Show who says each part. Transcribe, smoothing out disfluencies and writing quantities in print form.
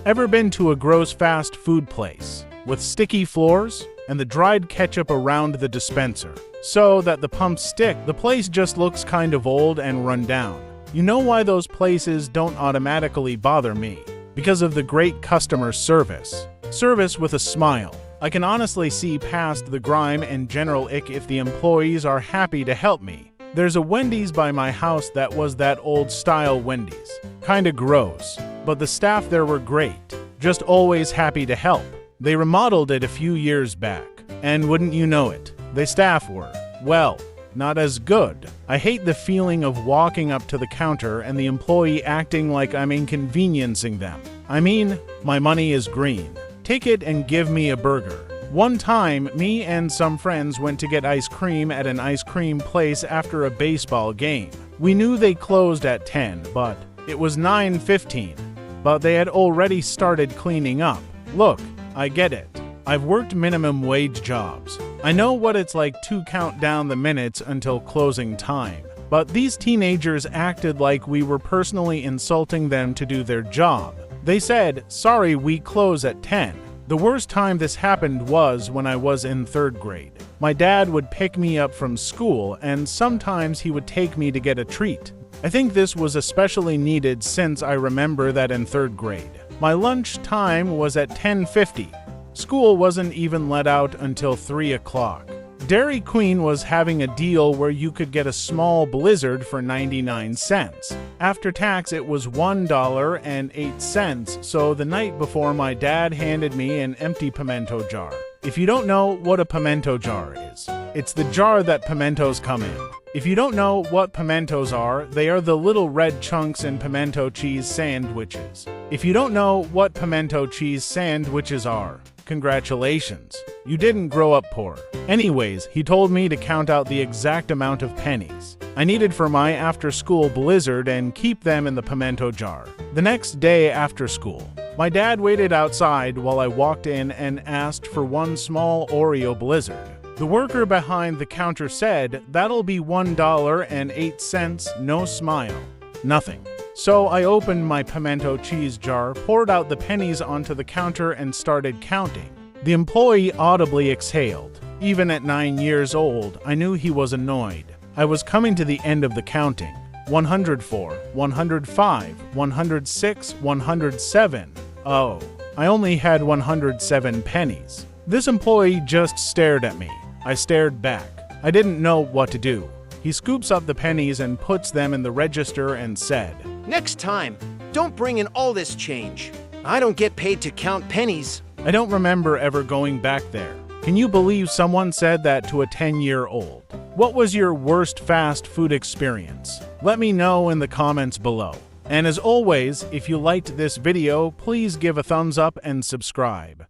Speaker 1: Ever been to a gross fast food place with sticky floors and the dried ketchup around the dispenser so that the pumps stick? The place just looks kind of old and run down. You know why those places don't automatically bother me? Because of the great customer service. Service with a smile. I can honestly see past the grime and general ick if the employees are happy to help me. There's a Wendy's by my house that was that old-style Wendy's. Kinda gross, but the staff there were great. Just always happy to help. They remodeled it a few years back, and wouldn't you know it, the staff were, well, not as good. I hate the feeling of walking up to the counter and the employee acting like I'm inconveniencing them. I mean, my money is green. Take it and give me a burger. One time, me and some friends went to get ice cream at an ice cream place after a baseball game. We knew they closed at 10, but it was 9:15. But they had already started cleaning up. Look, I get it. I've worked minimum wage jobs. I know what it's like to count down the minutes until closing time. But these teenagers acted like we were personally insulting them to do their job. They said, "Sorry, we close at 10. The worst time this happened was when I was in 3rd grade. My dad would pick me up from school, and sometimes he would take me to get a treat. I think this was especially needed since I remember that in 3rd grade, my lunch time was at 10:50. School wasn't even let out until 3 o'clock. Dairy Queen was having a deal where you could get a small Blizzard for 99 cents. After tax, it was $1.08, so the night before, my dad handed me an empty pimento jar. If you don't know what a pimento jar is, it's the jar that pimentos come in. If you don't know what pimentos are, they are the little red chunks in pimento cheese sandwiches. If you don't know what pimento cheese sandwiches are, congratulations, you didn't grow up poor. Anyways, he told me to count out the exact amount of pennies I needed for my after-school Blizzard and keep them in the pimento jar. The next day after school, my dad waited outside while I walked in and asked for one small Oreo Blizzard. The worker behind the counter said, "That'll be $1.08, no smile." Nothing. So I opened my pimento cheese jar, poured out the pennies onto the counter, and started counting. The employee audibly exhaled. Even at 9 years old, I knew he was annoyed. I was coming to the end of the counting. 104, 105, 106, 107. Oh, I only had 107 pennies. This employee just stared at me. I stared back. I didn't know what to do. He scoops up the pennies and puts them in the register and said,
Speaker 2: "Next time, don't bring in all this change. I don't get paid to count pennies."
Speaker 1: I don't remember ever going back there. Can you believe someone said that to a 10-year-old? What was your worst fast food experience? Let me know in the comments below. And as always, if you liked this video, please give a thumbs up and subscribe.